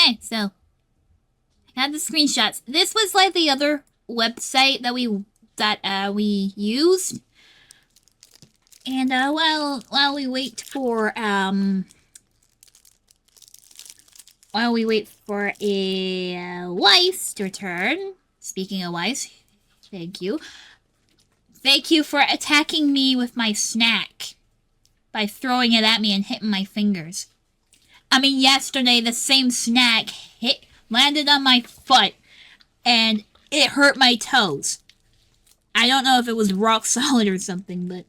Okay, so I had the screenshots. This was like the other website that we used. And while we wait for a Weiss to return. Speaking of Weiss, thank you. Thank you for attacking me with my snack by throwing it at me and hitting my fingers. I mean, yesterday the same snack landed on my foot and it hurt my toes. I don't know if it was rock solid or something, but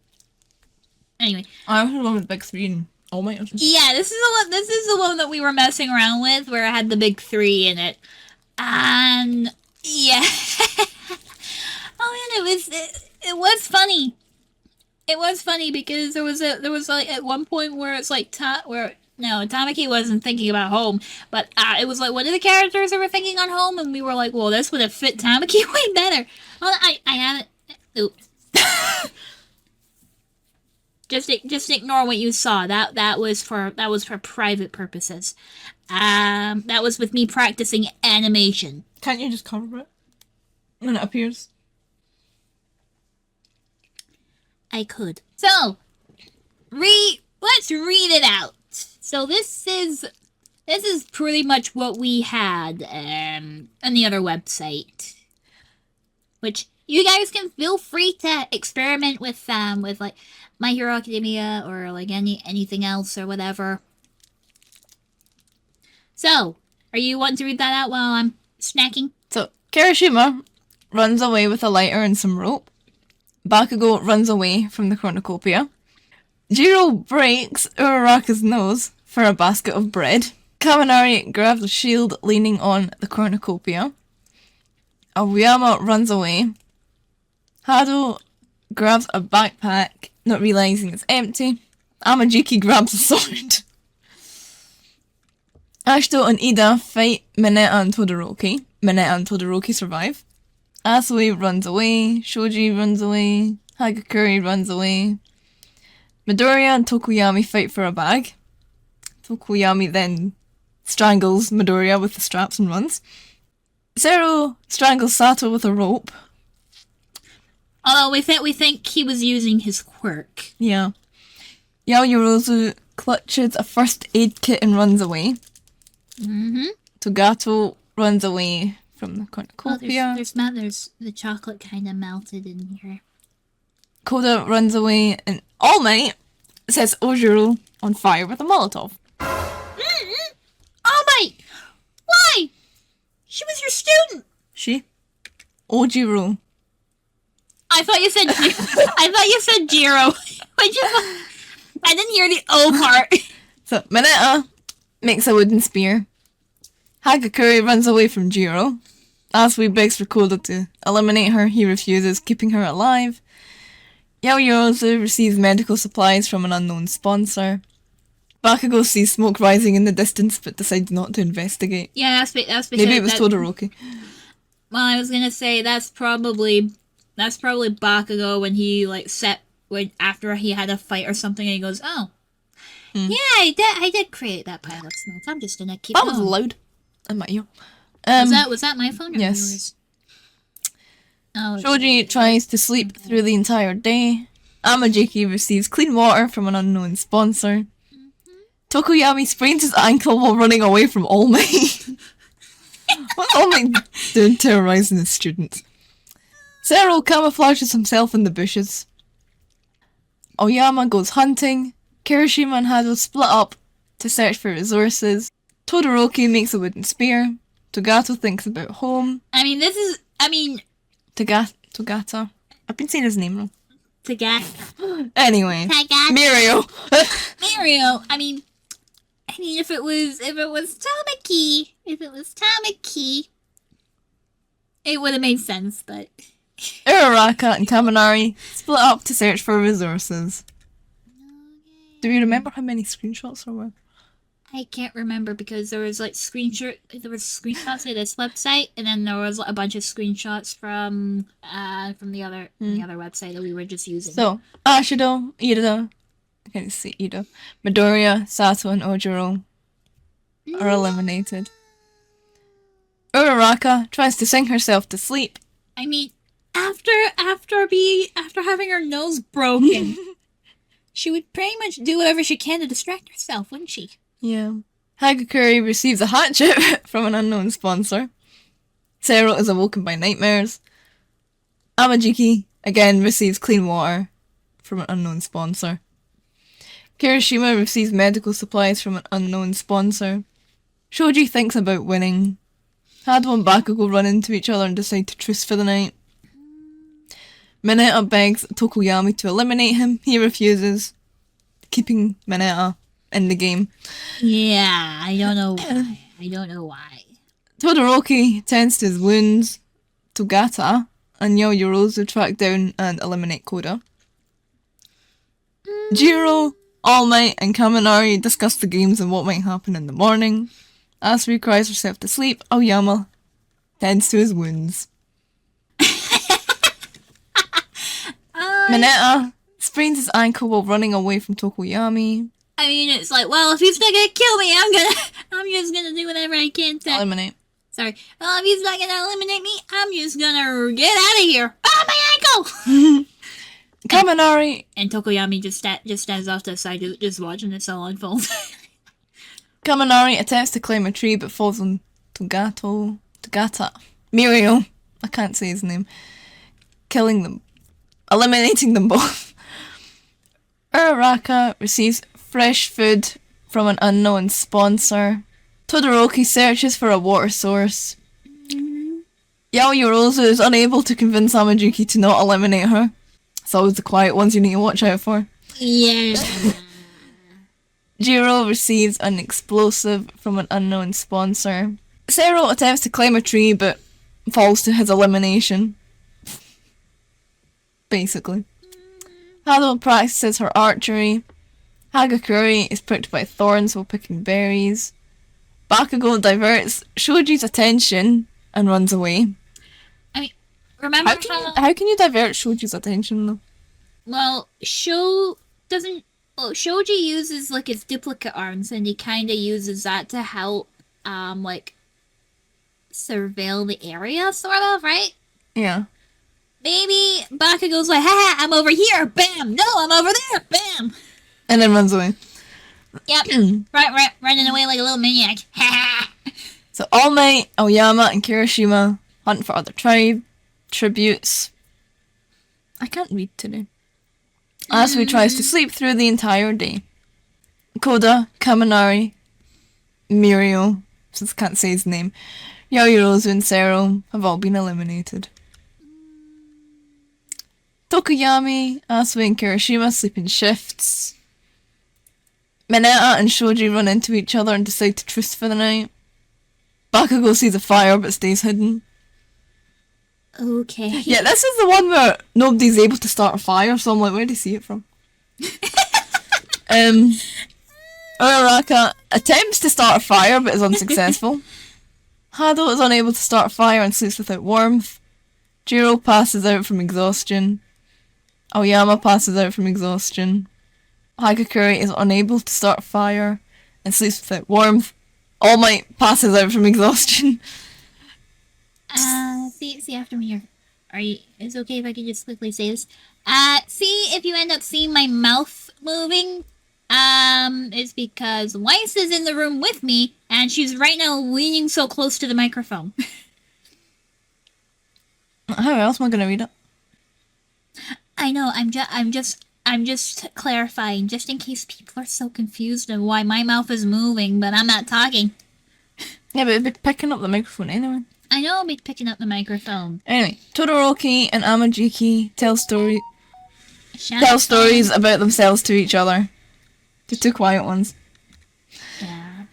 anyway. I was the one with the big screen. Oh my gosh. Yeah, this is the one that we were messing around with, where I had the big 3 in it, and yeah. Oh man, it was funny. It was funny because there was like at one point where it's like Tamaki wasn't thinking about home, but it was like one of the characters that were thinking on home, and we were like, well, this would have fit Tamaki way better. Well, I had it. Oops. Just ignore what you saw. That was for private purposes. That was with me practicing animation. Can't you just cover it when it appears? I could. So, let's read it out. So this is pretty much what we had on the other website, which you guys can feel free to experiment with like My Hero Academia or like anything else or whatever. So, are you wanting to read that out while I'm snacking? So, Kirishima runs away with a lighter and some rope. Bakugo runs away from the cornucopia. Jiro breaks Uraraka's nose for a basket of bread. Kaminari grabs a shield leaning on the cornucopia. Aoyama runs away. Hado grabs a backpack, not realizing it's empty. Amajiki grabs a sword. Ashito and Ida fight Mineta and Todoroki. Mineta and Todoroki survive. Asui runs away. Shoji runs away. Hagakure runs away. Midoriya and Tokuyami fight for a bag. Tokuyami then strangles Midoriya with the straps and runs. Zero strangles Sato with a rope. Although we think he was using his quirk. Yeah. Yaoyorozu clutches a first aid kit and runs away. Mm-hmm. Togato runs away from the cornucopia. Oh, there's the chocolate kind of melted in here. Koda runs away and All Might sets Ojiro on fire with a Molotov. Mm-hmm. All Might! Why? She was your student! She? Ojiro. I thought you said Jiro. I didn't hear the O part. So, Mineta makes a wooden spear. Hagakure runs away from Jiro. Asui begs for Koda to eliminate her. He refuses, keeping her alive. Yaoyorozu receives medical supplies from an unknown sponsor. Bakugo sees smoke rising in the distance, but decides not to investigate. Yeah, that's because... Maybe it was Todoroki. Well, I was gonna say, that's probably Bakugo when he, after he had a fight or something, and he goes, oh. Yeah, I did create that pile of smoke. I'm just gonna keep That going. was loud. In my ear. Was that my phone or yes. yours? Oh, Shoji tries to sleep through the entire day. Amajiki receives clean water from an unknown sponsor. Tokuyami sprains his ankle while running away from All Might. What's All Might doing terrorizing his students? Zero camouflages himself in the bushes. Aoyama goes hunting. Kirishima and Hado split up to search for resources. Todoroki makes a wooden spear. Togato thinks about home. Togata. I've been saying his name wrong. Togata. Anyway. Mirio. Mirio. If it was Tamaki, it would have made sense, but... Uraraka and Kaminari split up to search for resources. Do you remember how many screenshots there were? I can't remember because there was screenshots of this website, and then there was a bunch of screenshots from the other website that we were just using. So Ashido, Ida, I can't see Ida, Midoriya, Sato, and Ojiro are eliminated. Uraraka tries to sing herself to sleep. I mean, after having her nose broken, she would pretty much do whatever she can to distract herself, wouldn't she? Yeah. Hagakure receives a hatchet from an unknown sponsor. Sero is awoken by nightmares. Amajiki again receives clean water from an unknown sponsor. Kirishima receives medical supplies from an unknown sponsor. Shoji thinks about winning. Hado and Bakugo run into each other and decide to truce for the night. Mineta begs Tokoyami to eliminate him. He refuses, keeping Mineta in the game. Yeah, I don't know why. I don't know why. Todoroki tends to his wounds. Togata and Yaoyorozu track down and eliminate Koda. Jiro, All Might, and Kaminari discuss the games and what might happen in the morning. Asui cries herself to sleep. Aoyama tends to his wounds. Mineta sprains his ankle while running away from Tokoyami. I mean, it's like, well, if he's not gonna kill me, I'm just gonna do whatever I can to... Eliminate. Sorry. Well, if he's not gonna eliminate me, I'm just gonna get out of here. Oh, my ankle! Kaminari And Tokoyami just stands off to the side, just watching this all unfold. Kaminari attempts to climb a tree but falls on Togata. Mirio. I can't say his name. Killing them. Eliminating them both. Uraraka receives fresh food from an unknown sponsor. Todoroki searches for a water source. Yaoyorozu is unable to convince Amajiki to not eliminate her. It's always the quiet ones you need to watch out for. Yeah. Jiro receives an explosive from an unknown sponsor. Sero attempts to climb a tree but falls to his elimination. Basically. Hado practices her archery. Hagakure is pricked by thorns while picking berries. Bakugo diverts Shoji's attention and runs away. I mean, remember How can you divert Shoji's attention though? Well, Shoji uses like his duplicate arms, and he kind of uses that to help, like, surveil the area, sort of, right? Yeah. Maybe Bakugo's like, haha, I'm over here, bam! No, I'm over there, bam! And then runs away. Yep, right, running away like a little maniac. Ha So All Might, Aoyama, and Kirishima hunt for other tributes. I can't read today. Asui tries to sleep through the entire day. Koda, Kaminari, Mirio, since I can't say his name, Yaoyorozu and Sero have all been eliminated. Tokoyami, Asui, and Kirishima sleep in shifts. Mineta and Shoji run into each other and decide to truce for the night. Bakugo sees a fire but stays hidden. Okay. Yeah, this is the one where nobody's able to start a fire, so I'm like, where do you see it from? Uraraka attempts to start a fire but is unsuccessful. Hado is unable to start a fire and sleeps without warmth. Jiro passes out from exhaustion. Aoyama passes out from exhaustion. Hagakure is unable to start a fire and sleeps without warmth. All Might passes out from exhaustion. See after me here. Is it okay if I can just quickly say this? See if you end up seeing my mouth moving, it's because Weiss is in the room with me, and she's right now leaning so close to the microphone. How else am I gonna read it? I know, I'm just clarifying, just in case people are so confused of why my mouth is moving, but I'm not talking. Yeah, but it'd be picking up the microphone anyway. I know I'll be picking up the microphone. Anyway, Todoroki and Amajiki tell stories about themselves to each other. The two quiet ones. Yeah.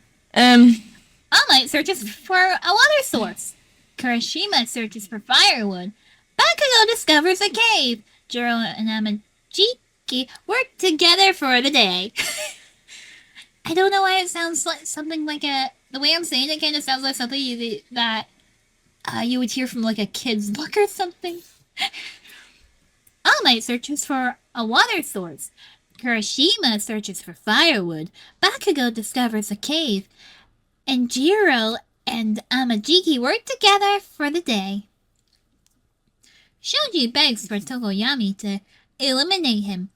All Might searches for a water source. Kirishima searches for firewood. Bakugo discovers a cave. Jiro and Amajiki work together for the day. I don't know why it sounds like something like the way I'm saying it kind of sounds like something that you would hear from like a kid's book or something. All Might searches for a water source. Kirishima searches for firewood. Bakugo discovers a cave. And Jiro and Amajiki work together for the day. Shoji begs for Tokoyami to eliminate him.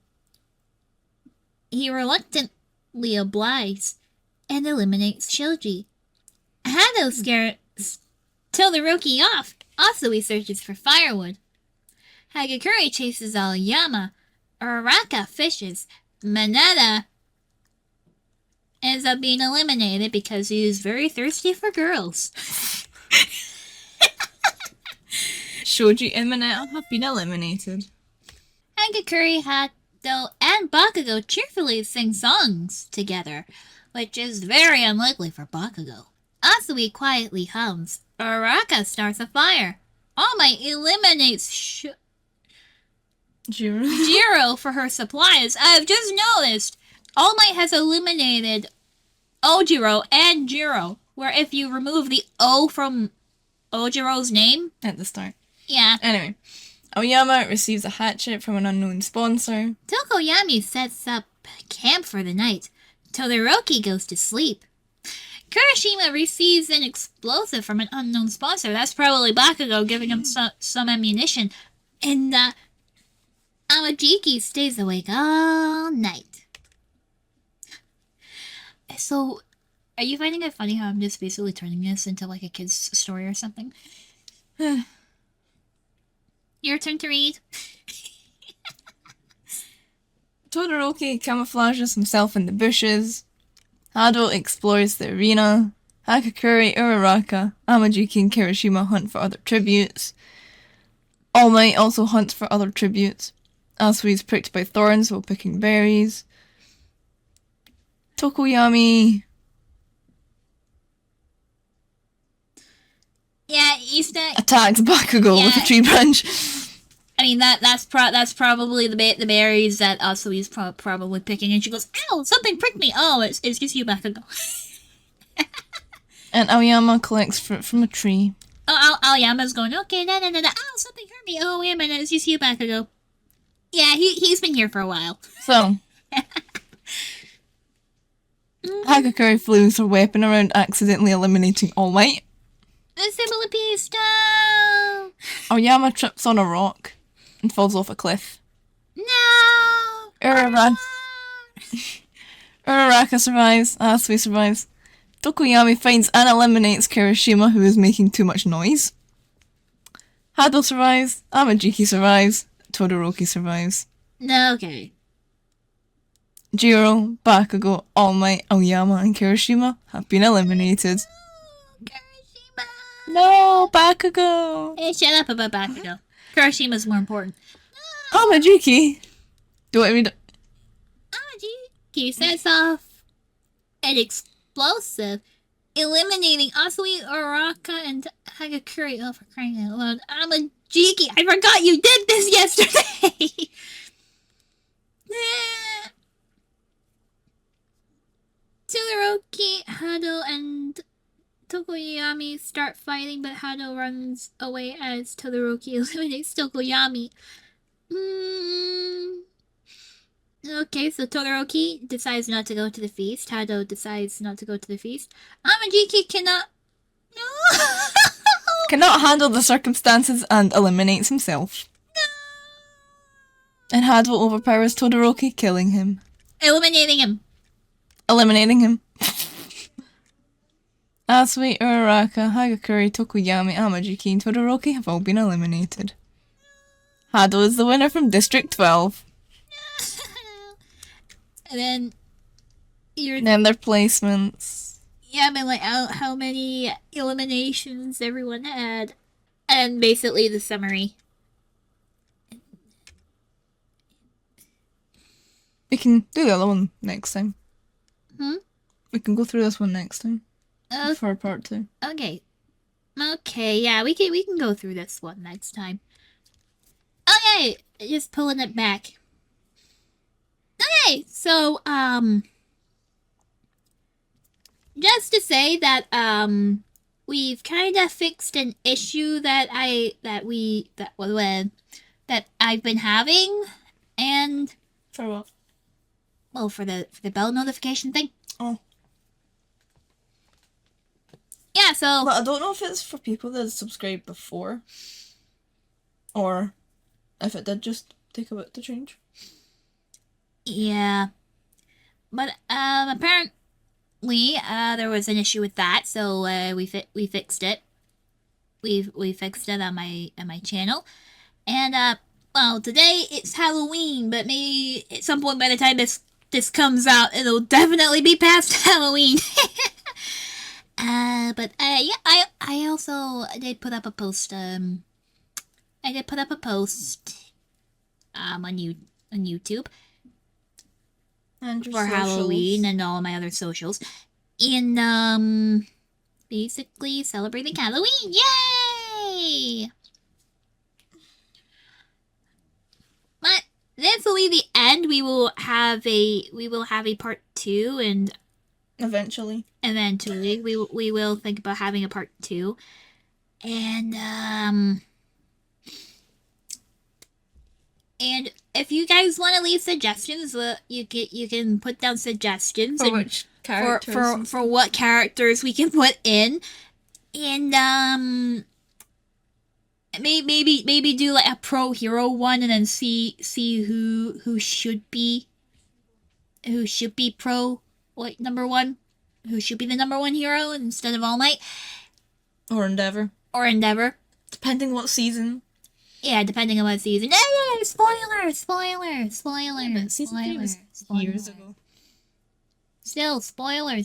He reluctantly obliges and eliminates Shoji. Hado scares Todoroki off. Also, he searches for firewood. Hagakure chases Aoyama. Uraraka fishes. Mineta ends up being eliminated because he is very thirsty for girls. Shoji and Mineta have been eliminated. Hagakure, Hado, and Bakugo cheerfully sing songs together, which is very unlikely for Bakugo. Asui quietly hums. Uraraka starts a fire. All Might eliminates Jiro for her supplies. I've just noticed All Might has eliminated Ojiro and Jiro, where if you remove the O from Ojiro's name... At the start. Yeah. Anyway, Aoyama receives a hatchet from an unknown sponsor. Tokoyami sets up camp for the night. Todoroki goes to sleep. Kirishima receives an explosive from an unknown sponsor. That's probably Bakugo giving him some ammunition. And Amajiki stays awake all night. So, are you finding it funny how I'm just basically turning this into like a kid's story or something? Your turn to read. Todoroki camouflages himself in the bushes. Hado explores the arena. Hagakure, Uraraka, Amajiki, and Kirishima hunt for other tributes. All Might also hunts for other tributes. Asui is pricked by thorns while picking berries. Tokoyami. Yeah, Easter Attacks Bakugo with a tree branch. I mean, that's probably the berries that Asui's probably picking, and she goes, "Ow! Something pricked me." Oh, it's just you, Bakugo. And Aoyama collects fruit from a tree. Oh, Aoyama's going, "Okay, no. Ow! Something hurt me. Oh, wait a minute, it's just you, Bakugo." Yeah, he's been here for a while. So, Hagakure flings her weapon around, accidentally eliminating All Might. The symbol of peace. No. Aoyama trips on a rock and falls off a cliff. No. Uraraka survives. Asui survives. Tokoyami finds and eliminates Kirishima, who is making too much noise. Hado survives. Amajiki survives. Todoroki survives. No. Okay. Jiro, Bakugo, All Might, Aoyama, and Kirishima have been eliminated. Kirishima. No, Bakugo! Hey, shut up about Bakugo. Kirishima's more important. Amajiki! Do I read it? Amajiki sets off an explosive, eliminating Asui, Uraraka, and Hagakure. Oh, for crying out loud. Amajiki! I forgot you did this yesterday! Todoroki, Hado, and Tokoyami start fighting, but Hado runs away as Todoroki eliminates Tokoyami. Okay, so Todoroki decides not to go to the feast. Hado decides not to go to the feast. Amajiki cannot... No! Cannot handle the circumstances and eliminates himself. No! And Hado overpowers Todoroki, killing him. Eliminating him. Eliminating him. Asui, Uraraka, Hagakure, Tokoyami, Amajiki, and Todoroki have all been eliminated. Hado is the winner from District 12. And then... Then their placements. Yeah, I mean, like, how many eliminations everyone had. And basically the summary. We can do the other one next time. Hmm? We can go through this one next time. Okay. For part 2. Okay. Okay, yeah, we can go through this one next time. Okay, just pulling it back. Okay, so, just to say that, we've kind of fixed an issue that I've been having, and... For what? Well, for the bell notification thing. Oh. Yeah, yeah, so But I don't know if it's for people that subscribed before, or if it did just take a bit to change. yeah. But apparently there was an issue with that, so we fixed it. We fixed it on my channel. And well, today it's Halloween, but maybe at some point by the time this comes out, it'll definitely be past Halloween. But yeah, I also did put up a post. I did put up a post on YouTube And your for socials. Halloween and all my other socials, in basically celebrating Halloween. Yay! But this will be the end. We will have a part 2, and Eventually we will think about having a part 2. And if you guys want to leave suggestions, you can put down suggestions for which characters for what characters we can put in, and maybe do like a pro hero one, and then see who should be pro, like, number 1, who should be the number 1 hero instead of All Might or Endeavor, depending what season. Yeah, depending on what season. Hey, spoiler! Season 3 was years ago. Still, spoilers.